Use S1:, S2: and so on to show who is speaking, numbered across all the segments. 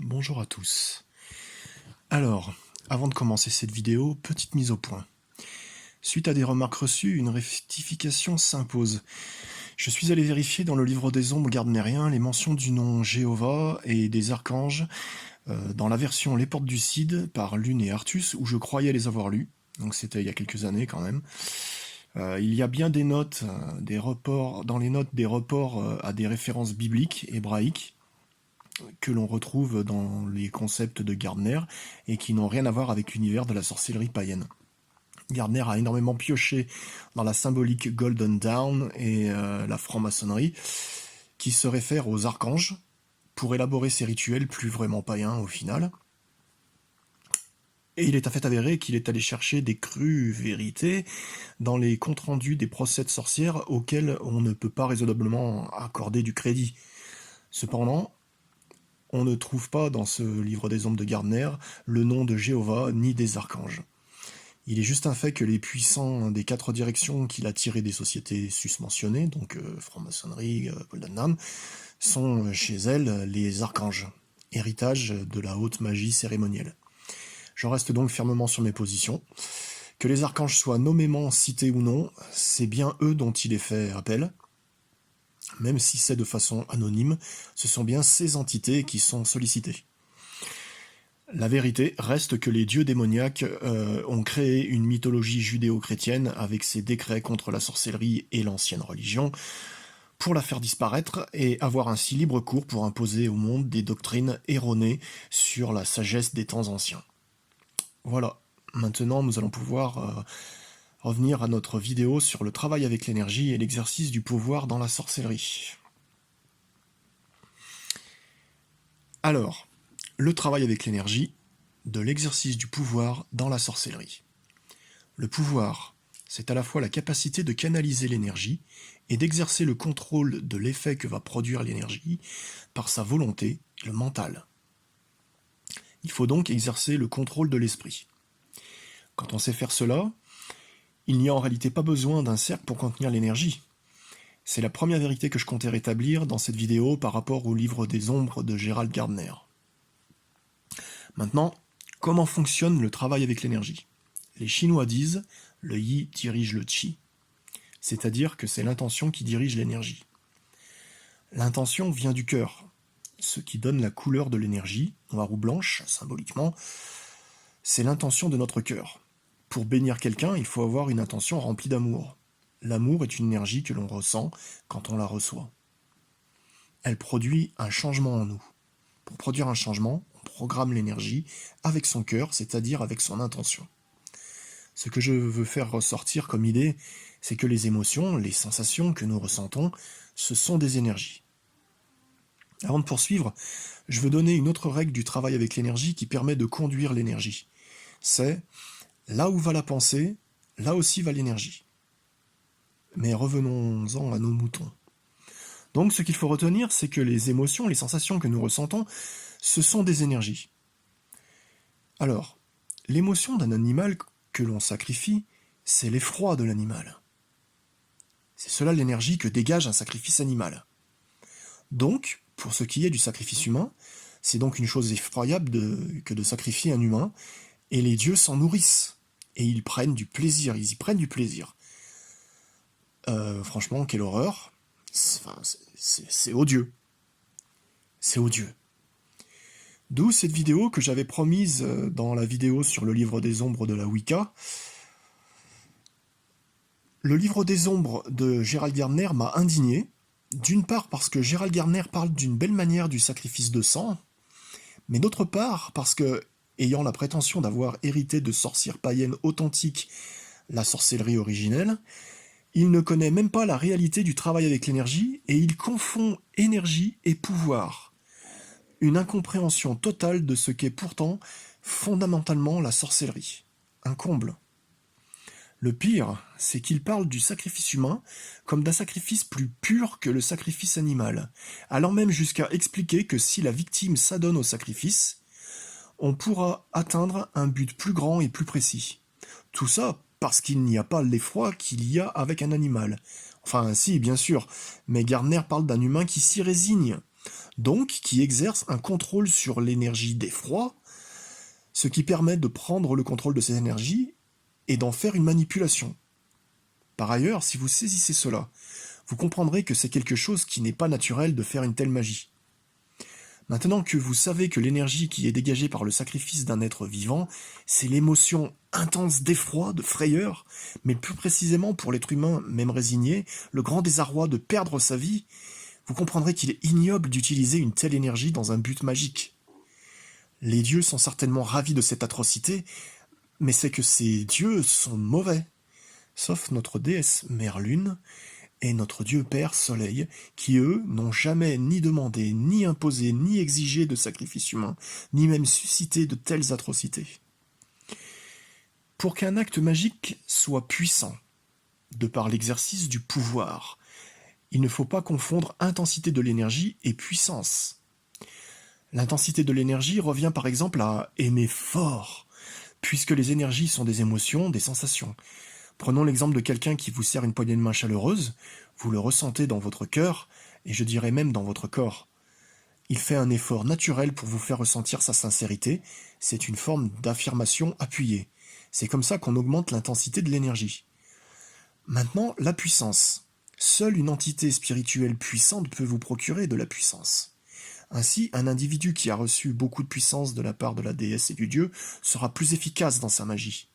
S1: Bonjour à tous. Alors, avant de commencer cette vidéo, petite mise au point. Suite à des remarques reçues, une rectification s'impose. Je suis allé vérifier dans le livre des ombres gardnérien les mentions du nom Jéhovah et des archanges dans la version Les Portes du Cid par Lune et Artus, où je croyais les avoir lus. Donc c'était il y a quelques années quand même. Il y a bien des notes, des reports, dans les notes des reports à des références bibliques, hébraïques, que l'on retrouve dans les concepts de Gardner et qui n'ont rien à voir avec l'univers de la sorcellerie païenne. Gardner a énormément pioché dans la symbolique Golden Dawn et la franc-maçonnerie, qui se réfère aux archanges, pour élaborer ces rituels plus vraiment païens au final. Et il est à fait avéré qu'il est allé chercher des crues vérités dans les comptes rendus des procès de sorcières auxquels on ne peut pas raisonnablement accorder du crédit. Cependant, on ne trouve pas dans ce livre des ombres de Gardner le nom de Jéhovah ni des archanges. Il est juste un fait que les puissants des 4 directions qu'il a tirés des sociétés susmentionnées, donc franc-maçonnerie, Golden Dawn, sont chez elles les archanges, héritage de la haute magie cérémonielle. J'en reste donc fermement sur mes positions. Que les archanges soient nommément cités ou non, c'est bien eux dont il est fait appel. Même si c'est de façon anonyme, ce sont bien ces entités qui sont sollicitées. La vérité reste que les dieux démoniaques ont créé une mythologie judéo-chrétienne avec ses décrets contre la sorcellerie et l'ancienne religion, pour la faire disparaître et avoir ainsi libre cours pour imposer au monde des doctrines erronées sur la sagesse des temps anciens. Voilà, maintenant nous allons pouvoir revenir à notre vidéo sur le travail avec l'énergie et l'exercice du pouvoir dans la sorcellerie. Alors, le travail avec l'énergie, de l'exercice du pouvoir dans la sorcellerie. Le pouvoir, c'est à la fois la capacité de canaliser l'énergie et d'exercer le contrôle de l'effet que va produire l'énergie par sa volonté, le mental. Il faut donc exercer le contrôle de l'esprit. Quand on sait faire cela, il n'y a en réalité pas besoin d'un cercle pour contenir l'énergie. C'est la première vérité que je comptais rétablir dans cette vidéo par rapport au livre des ombres de Gerald Gardner. Maintenant, comment fonctionne le travail avec l'énergie? Les Chinois disent « le Yi dirige le Qi », c'est-à-dire que c'est l'intention qui dirige l'énergie. L'intention vient du cœur, ce qui donne la couleur de l'énergie, noire ou blanche, symboliquement, c'est l'intention de notre cœur. Pour bénir quelqu'un, il faut avoir une intention remplie d'amour. L'amour est une énergie que l'on ressent quand on la reçoit. Elle produit un changement en nous. Pour produire un changement, on programme l'énergie avec son cœur, c'est-à-dire avec son intention. Ce que je veux faire ressortir comme idée, c'est que les émotions, les sensations que nous ressentons, ce sont des énergies. Avant de poursuivre, je veux donner une autre règle du travail avec l'énergie qui permet de conduire l'énergie. C'est « là où va la pensée, là aussi va l'énergie ». Mais revenons-en à nos moutons. Donc ce qu'il faut retenir, c'est que les émotions, les sensations que nous ressentons, ce sont des énergies. Alors, l'émotion d'un animal que l'on sacrifie, c'est l'effroi de l'animal. C'est cela l'énergie que dégage un sacrifice animal. Donc, pour ce qui est du sacrifice humain, c'est donc une chose effroyable que de sacrifier un humain, et les dieux s'en nourrissent, et ils prennent du plaisir, ils y prennent du plaisir. Franchement, quelle horreur, c'est odieux. C'est odieux. D'où cette vidéo que j'avais promise dans la vidéo sur le livre des ombres de la Wicca. Le livre des ombres de Gerald Gardner m'a indigné, d'une part parce que Gerald Gardner parle d'une belle manière du sacrifice de sang, mais d'autre part parce que, ayant la prétention d'avoir hérité de sorcières païennes authentiques la sorcellerie originelle, il ne connaît même pas la réalité du travail avec l'énergie et il confond énergie et pouvoir. Une incompréhension totale de ce qu'est pourtant fondamentalement la sorcellerie. Un comble. Le pire, c'est qu'il parle du sacrifice humain comme d'un sacrifice plus pur que le sacrifice animal, allant même jusqu'à expliquer que si la victime s'adonne au sacrifice, on pourra atteindre un but plus grand et plus précis. Tout ça parce qu'il n'y a pas l'effroi qu'il y a avec un animal. Enfin, si, bien sûr, mais Gardner parle d'un humain qui s'y résigne. donc qui exerce un contrôle sur l'énergie d'effroi, ce qui permet de prendre le contrôle de ces énergies et d'en faire une manipulation. Par ailleurs, si vous saisissez cela, vous comprendrez que c'est quelque chose qui n'est pas naturel de faire une telle magie. Maintenant que vous savez que l'énergie qui est dégagée par le sacrifice d'un être vivant, c'est l'émotion intense d'effroi, de frayeur, mais plus précisément pour l'être humain, même résigné, le grand désarroi de perdre sa vie, vous comprendrez qu'il est ignoble d'utiliser une telle énergie dans un but magique. Les dieux sont certainement ravis de cette atrocité, mais c'est que ces dieux sont mauvais, sauf notre déesse Mère Lune, et notre Dieu Père Soleil, qui eux n'ont jamais ni demandé, ni imposé, ni exigé de sacrifices humains, ni même suscité de telles atrocités. Pour qu'un acte magique soit puissant, de par l'exercice du pouvoir, il ne faut pas confondre intensité de l'énergie et puissance. L'intensité de l'énergie revient par exemple à aimer fort, puisque les énergies sont des émotions, des sensations. Prenons l'exemple de quelqu'un qui vous serre une poignée de main chaleureuse, vous le ressentez dans votre cœur, et je dirais même dans votre corps. Il fait un effort naturel pour vous faire ressentir sa sincérité, c'est une forme d'affirmation appuyée. C'est comme ça qu'on augmente l'intensité de l'énergie. Maintenant, la puissance. Seule une entité spirituelle puissante peut vous procurer de la puissance. Ainsi, un individu qui a reçu beaucoup de puissance de la part de la déesse et du dieu sera plus efficace dans sa magie.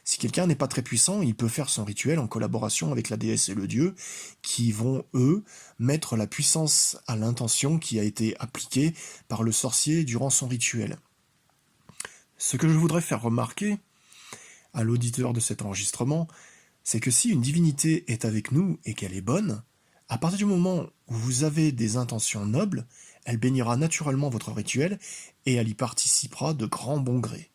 S1: Si quelqu'un n'est pas très puissant, il peut faire son rituel en collaboration avec la déesse et le dieu, qui vont, eux, mettre la puissance à l'intention qui a été appliquée par le sorcier durant son rituel. Ce que je voudrais faire remarquer à l'auditeur de cet enregistrement, c'est que si une divinité est avec nous et qu'elle est bonne, à partir du moment où vous avez des intentions nobles, elle bénira naturellement votre rituel et elle y participera de grand bon gré.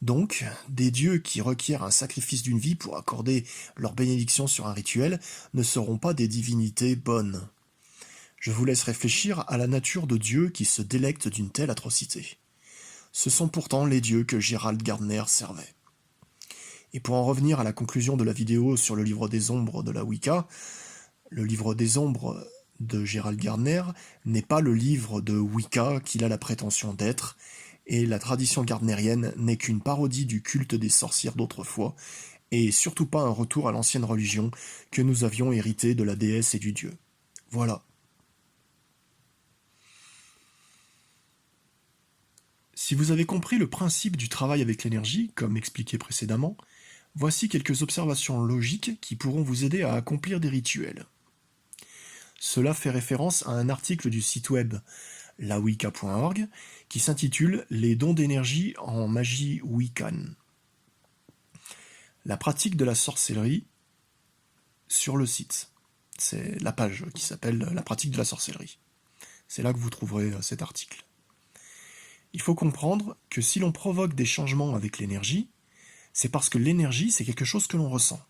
S1: Donc, des dieux qui requièrent un sacrifice d'une vie pour accorder leur bénédiction sur un rituel ne seront pas des divinités bonnes. Je vous laisse réfléchir à la nature de dieux qui se délectent d'une telle atrocité. Ce sont pourtant les dieux que Gerald Gardner servait. Et pour en revenir à la conclusion de la vidéo sur le livre des ombres de la Wicca, le livre des ombres de Gerald Gardner n'est pas le livre de Wicca qu'il a la prétention d'être, et la tradition gardnérienne n'est qu'une parodie du culte des sorcières d'autrefois, et surtout pas un retour à l'ancienne religion que nous avions hérité de la déesse et du dieu. Voilà. Si vous avez compris le principe du travail avec l'énergie, comme expliqué précédemment, voici quelques observations logiques qui pourront vous aider à accomplir des rituels. Cela fait référence à un article du site web lawicca.org qui s'intitule « Les dons d'énergie en magie wiccan ». La pratique de la sorcellerie sur le site. C'est la page qui s'appelle « La pratique de la sorcellerie ». C'est là que vous trouverez cet article. Il faut comprendre que si l'on provoque des changements avec l'énergie, c'est parce que l'énergie, c'est quelque chose que l'on ressent,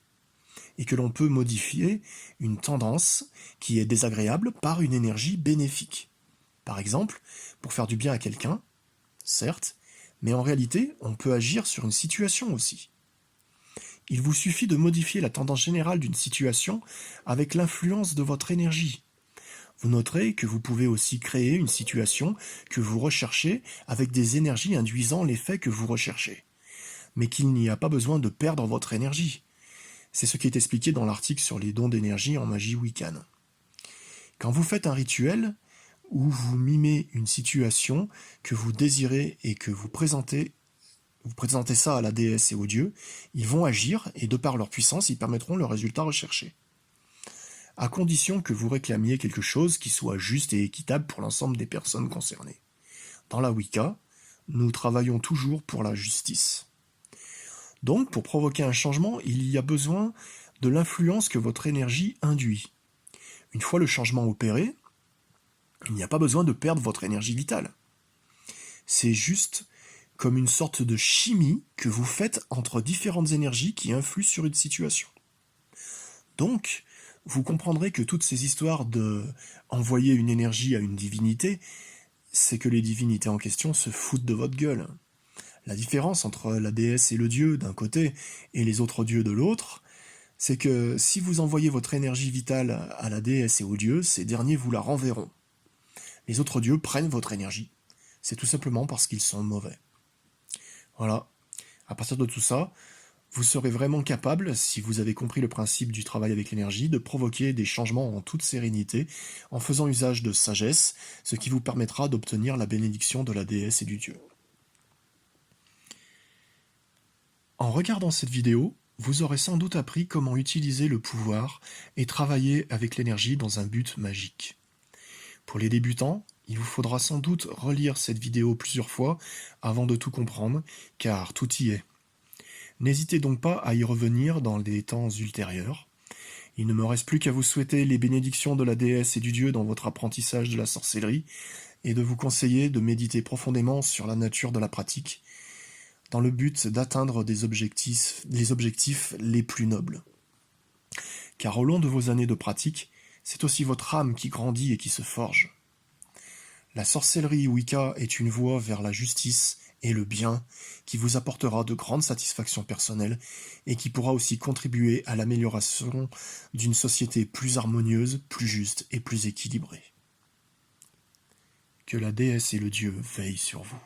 S1: et que l'on peut modifier une tendance qui est désagréable par une énergie bénéfique. Par exemple, pour faire du bien à quelqu'un, certes, mais en réalité, on peut agir sur une situation aussi. Il vous suffit de modifier la tendance générale d'une situation avec l'influence de votre énergie. Vous noterez que vous pouvez aussi créer une situation que vous recherchez avec des énergies induisant l'effet que vous recherchez, mais qu'il n'y a pas besoin de perdre votre énergie. C'est ce qui est expliqué dans l'article sur les dons d'énergie en magie wiccan. Quand vous faites un rituel, où vous mimez une situation que vous désirez et que vous présentez ça à la déesse et au dieu, ils vont agir et de par leur puissance, ils permettront le résultat recherché. À condition que vous réclamiez quelque chose qui soit juste et équitable pour l'ensemble des personnes concernées. Dans la Wicca, nous travaillons toujours pour la justice. Donc, pour provoquer un changement, il y a besoin de l'influence que votre énergie induit. Une fois le changement opéré, il n'y a pas besoin de perdre votre énergie vitale. C'est juste comme une sorte de chimie que vous faites entre différentes énergies qui influent sur une situation. Donc, vous comprendrez que toutes ces histoires de envoyer une énergie à une divinité, c'est que les divinités en question se foutent de votre gueule. La différence entre la déesse et le dieu d'un côté et les autres dieux de l'autre, c'est que si vous envoyez votre énergie vitale à la déesse et au dieu, ces derniers vous la renverront. Les autres dieux prennent votre énergie. C'est tout simplement parce qu'ils sont mauvais. Voilà. À partir de tout ça, vous serez vraiment capable, si vous avez compris le principe du travail avec l'énergie, de provoquer des changements en toute sérénité, en faisant usage de sagesse, ce qui vous permettra d'obtenir la bénédiction de la déesse et du dieu. En regardant cette vidéo, vous aurez sans doute appris comment utiliser le pouvoir et travailler avec l'énergie dans un but magique. Pour les débutants, il vous faudra sans doute relire cette vidéo plusieurs fois avant de tout comprendre, car tout y est. N'hésitez donc pas à y revenir dans les temps ultérieurs. Il ne me reste plus qu'à vous souhaiter les bénédictions de la déesse et du dieu dans votre apprentissage de la sorcellerie, et de vous conseiller de méditer profondément sur la nature de la pratique, dans le but d'atteindre les objectifs les plus nobles. Car au long de vos années de pratique, c'est aussi votre âme qui grandit et qui se forge. La sorcellerie Wicca est une voie vers la justice et le bien qui vous apportera de grandes satisfactions personnelles et qui pourra aussi contribuer à l'amélioration d'une société plus harmonieuse, plus juste et plus équilibrée. Que la déesse et le dieu veillent sur vous.